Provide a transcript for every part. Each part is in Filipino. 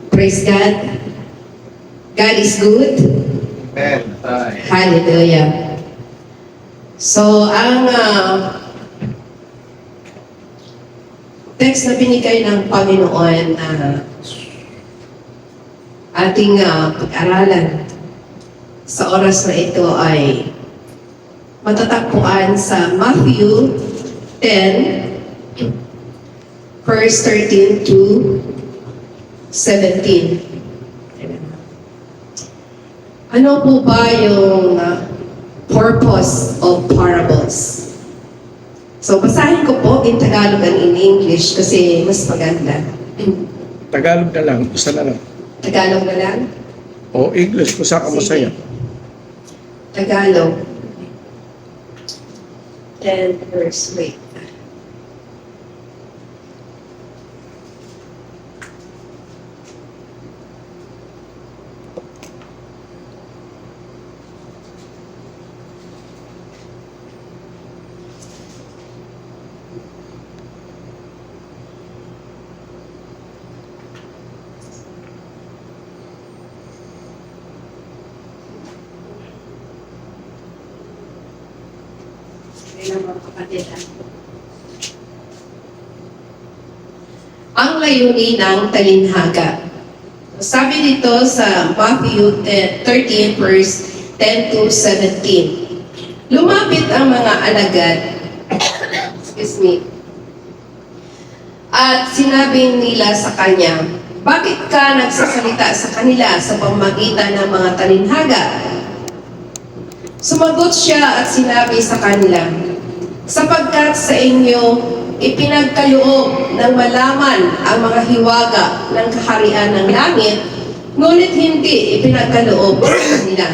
Praise God. God is good. Amen. Hallelujah. So, ang text na binigay ng Panginoon na ating pag-aralan sa oras na ito ay matatagpuan sa Matthew 10, verse 13 to 17. Ano po ba yung purpose of parables? So, basahin ko po in Tagalog and in English kasi mas maganda. Tagalog na lang, isa na lang. Tagalog na lang? O English, kung saan ka masaya. Tagalog. 10 verse, wait. Ang layunin ng talinhaga. Sabi dito sa Matthew 13 verse 10 to 17. Lumapit ang mga alagad, excuse me, at sinabi nila sa kanya, bakit ka nagsasalita sa kanila sa pamamagitan ng mga talinhaga? Sumagot siya at sinabi sa kanila, sapagkat sa inyo ipinagkaloob ng malaman ang mga hiwaga ng kaharian ng langit, ngunit hindi ipinagkaloob sa kanila.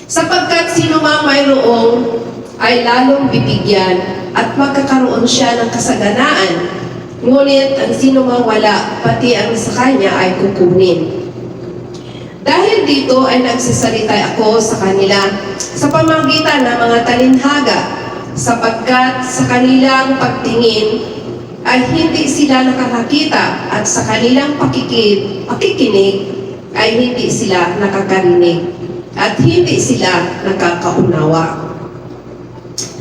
Sapagkat sino mang mayroong ay lalong bibigyan at magkakaroon siya ng kasaganaan, ngunit ang sino mang wala, pati ang sa kanya ay kukunin. Dahil dito ay nagsasalita ako sa kanila sa pamamagitan ng mga talinhaga, sapagkat sa kanilang pagtingin ay hindi sila nakakakita at sa kanilang pakikinig ay hindi sila nakakarinig at hindi sila nakakaunawa.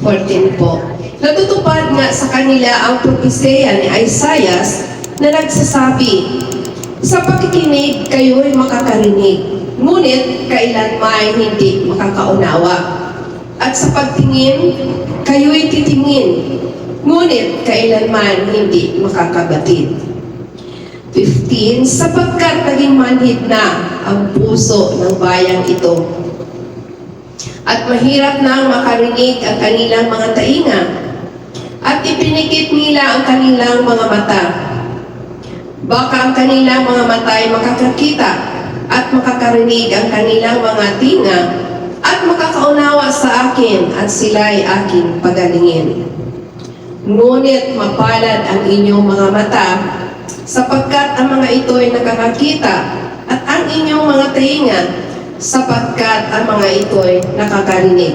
14 po. Natutupad nga sa kanila ang propesya ni Isaiah na nagsasabi, sa pakikinig kayo'y makakarinig, ngunit kailanman hindi makakaunawa. At sa pagtingin, kayo'y titingin, ngunit kailanman hindi makakabatid. 15. Sapagkat naging manhid na ang puso ng bayang ito, at mahirap nang makarinig ang kanilang mga tainga, at ipinikit nila ang kanilang mga mata. Baka ang kanilang mga mata ay makakakita at makakarinig ang kanilang mga tinga at makakaunawa sa akin at sila'y aking pagalingin. Ngunit mapalad ang inyong mga mata, sapagkat ang mga ito ay nakakakita, at ang inyong mga tainga, sapagkat ang mga ito ay nakakarinig.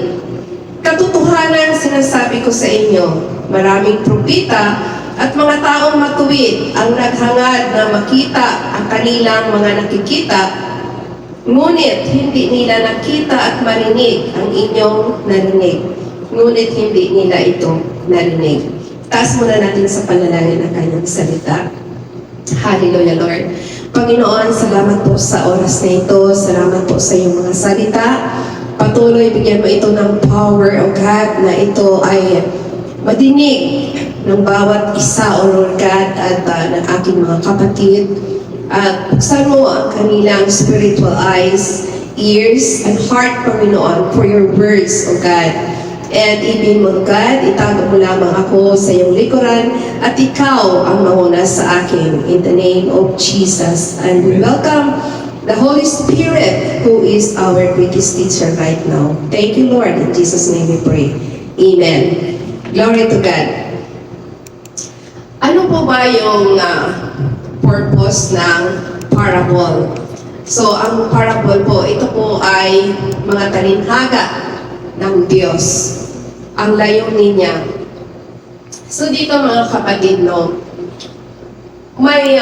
Katotohanan sinasabi ko sa inyo, maraming propita at mga taong matuwid ang naghangad na makita ang kanilang mga nakikita, ngunit hindi nila nakita at marinig ang inyong narinig, ngunit hindi nila ito narinig. Taas muna natin sa panalangin ang kanyang salita. Hallelujah, Lord. Panginoon, salamat po sa oras na ito. Salamat po sa iyong mga salita. Patuloy, bigyan mo ito ng power, O God, na ito ay madinig ng bawat isa, O Lord God, at ng aking mga kapatid. At buksan mo ang kanilang spiritual eyes, ears, and heart, Panginoon, for your words, O God. And ibig mo, God, itago mo lamang ako sa iyong likuran at ikaw ang mauna sa akin. In the name of Jesus. And we welcome the Holy Spirit who is our greatest teacher right now. Thank you, Lord. In Jesus' name we pray. Amen. Glory to God. Ano po ba yung purpose ng parable? So, ang parable po, ito po ay mga talinhaga ng Diyos. Ang layunin niya. So dito mga kapatid, no, may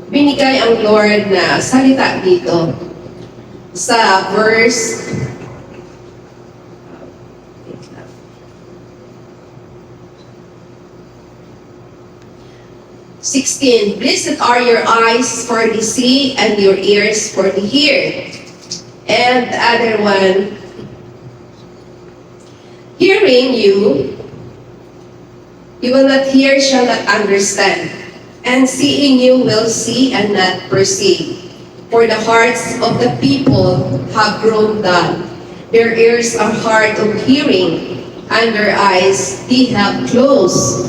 binigay ang Lord na salita dito sa verse 16. Blessed are your eyes for the see and your ears for the hear. And the other one, hearing you will not hear, shall not understand. And seeing you will see and not perceive. For the hearts of the people have grown dull. Their ears are hard of hearing, and their eyes they have closed,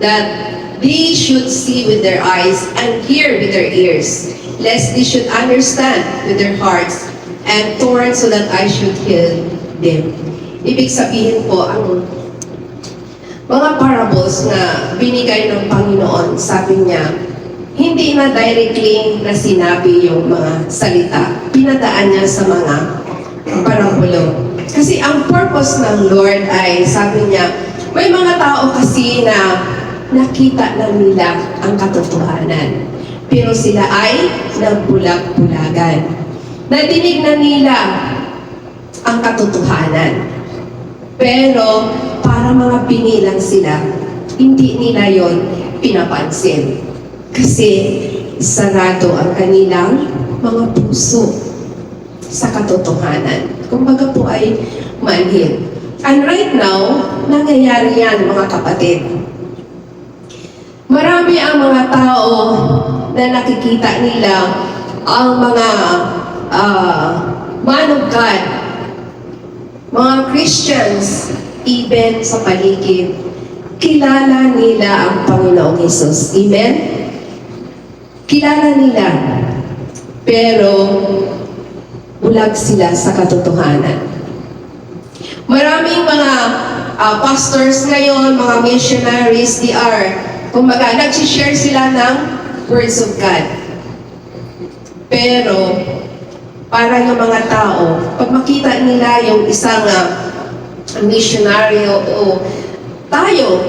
that they should see with their eyes and hear with their ears, lest they should understand with their hearts and turn so that I should heal them. Ibig sabihin po, ang mga parables na binigay ng Panginoon, sabi niya, hindi na directly na sinabi yung mga salita. Pinadaan niya sa mga parabulo. Kasi ang purpose ng Lord ay, sabi niya, may mga tao kasi na nakita lang nila ang katotohanan. Pero sila ay nagbulag-bulagan. Nadinig na nila ang katotohanan. Pero para mga binilang sila, hindi nila yon pinapansin. Kasi sarado ang kanilang mga puso sa katotohanan. Kumbaga po ay manhid. And right now, nangyayari yan mga kapatid. Marami ang mga tao na nakikita nila ang mga man of God, mga Christians, even sa paligid, kilala nila ang Panginoong Hesus. Amen? Kilala nila, pero bulag sila sa katotohanan. Maraming mga pastors ngayon, mga missionaries, they are, kumbaga, nag-share sila ng words of God. Pero, para yung mga tao, pag makita nila yung isang missionary o tayo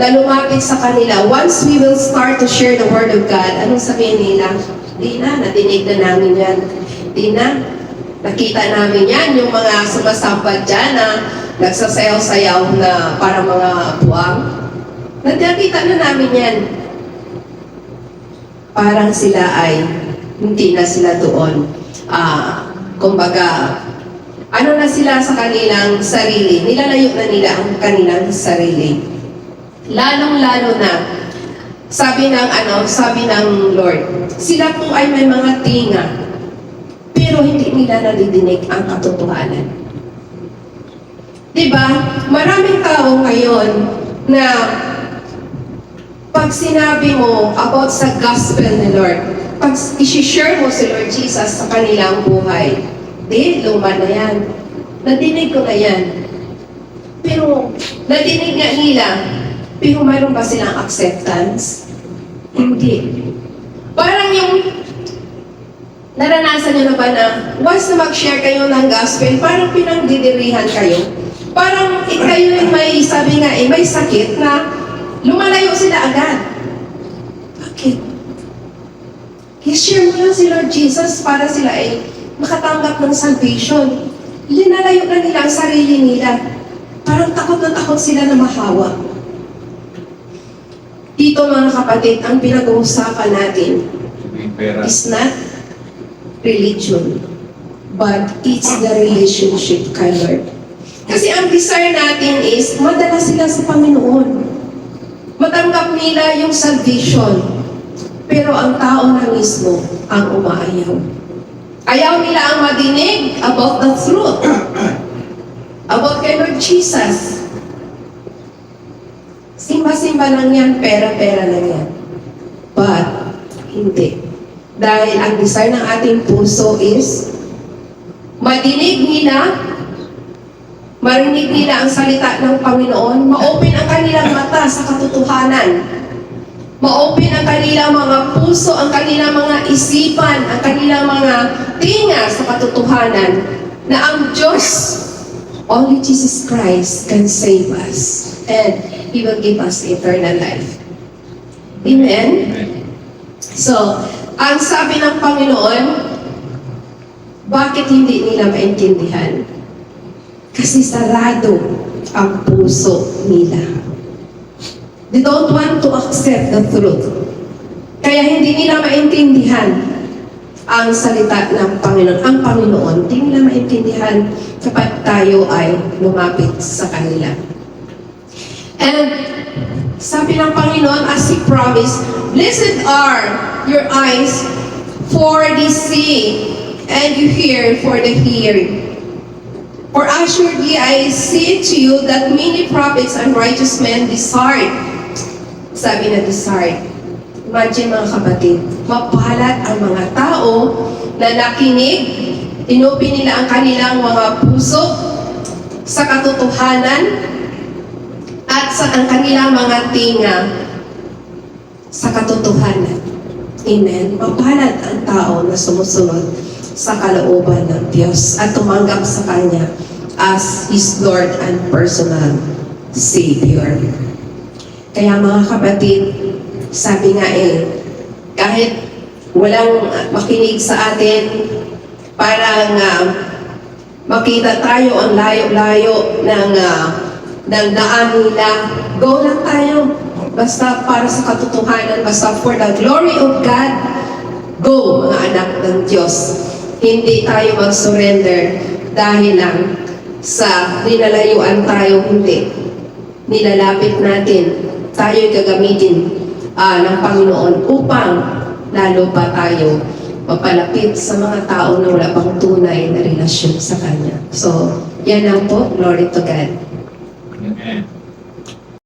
na lumapit sa kanila, once we will start to share the Word of God, anong sabihin nila? Di na, nadinig na namin yan. Di na, nakita namin yan, yung mga sumasampad dyan na nagsasayaw-sayaw na para mga buwang. Nakita na namin yan. Parang sila ay, hindi na sila doon. Kumbaga, ano na sila sa kanilang sarili. Nilalayo na nila ang kanilang sarili. Lalong-lalo na, sabi ng Lord, sila po ay may mga tinga, pero hindi nila nadidinig ang katotohanan. Diba? Maraming tao ngayon na pag sinabi mo about sa gospel ni Lord, pag i-share mo si Lord Jesus sa kanilang buhay, luma na yan. Nadinig ko na yan. Pero, nadinig nga nila, pero mayroon ba silang acceptance? Hindi. Parang yung naranasan nyo na ba na once na mag-share kayo ng gospel, parang pinagdidirihan kayo. Parang kayo may, sabi nga may sakit na lumalayo sila agad. Bakit? I-share mo lang si Lord Jesus para sila ay makatanggap ng salvation. Linalayo na nila ang sarili nila. Parang takot na takot sila na mahawa. Dito mga kapatid, ang pinag-uusapan natin is not religion, but it's the relationship kay Lord. Kasi ang desire natin is madala sila sa Panginoon. Matanggap nila yung salvation. Pero ang tao na mismo ang umaayaw. Ayaw nila ang madinig about the truth. About kay Lord Jesus. Simba-simba lang yan, pera-pera lang yan. But, hindi. Dahil ang desire ng ating puso is madinig nila, marinig nila ang salita ng Panginoon, ma-open ang kanilang mata sa katotohanan, ma-open ang kanilang mga puso, ang kanilang mga isipan, ang kanilang mga tinga sa katotohanan na ang Diyos, only Jesus Christ can save us and He will give us eternal life. Amen? So, Ang sabi ng Panginoon, bakit hindi nila maintindihan? Kasi sarado ang puso nila. They don't want to accept the truth. Kaya hindi nila maintindihan ang salita ng Panginoon. Ang Panginoon, hindi nila maintindihan kapag tayo ay lumapit sa kanila. And sabi ng Panginoon, as He promised, blessed are your eyes for the seeing, and you hear for the hearing. For assuredly I say to you that many prophets and righteous men desired. Sabi na desired. Imagine mga kapatid, mapalad ang mga tao na nakinig, inupin nila ang kanilang mga puso sa katotohanan at sa ang kanilang mga tinga sa katotohanan. Amen. Mapalad ang tao na sumusunod sa kalooban ng Diyos at tumanggap sa Kanya as His Lord and personal Savior. Kaya mga kapatid, sabi nga kahit walang makinig sa atin, parang makita tayo ang layo-layo ng daan nila, go lang tayo. Basta para sa katotohanan, basta for the glory of God, go mga anak ng Diyos. Hindi tayo mag-surrender dahil lang sa nilalayuan tayo, hindi. Nilalapit natin, tayo'y gagamitin ng Panginoon upang lalo pa tayo mapalapit sa mga tao na wala pang tunay na relasyon sa Kanya. So, yan lang po. Glory to God. Amen.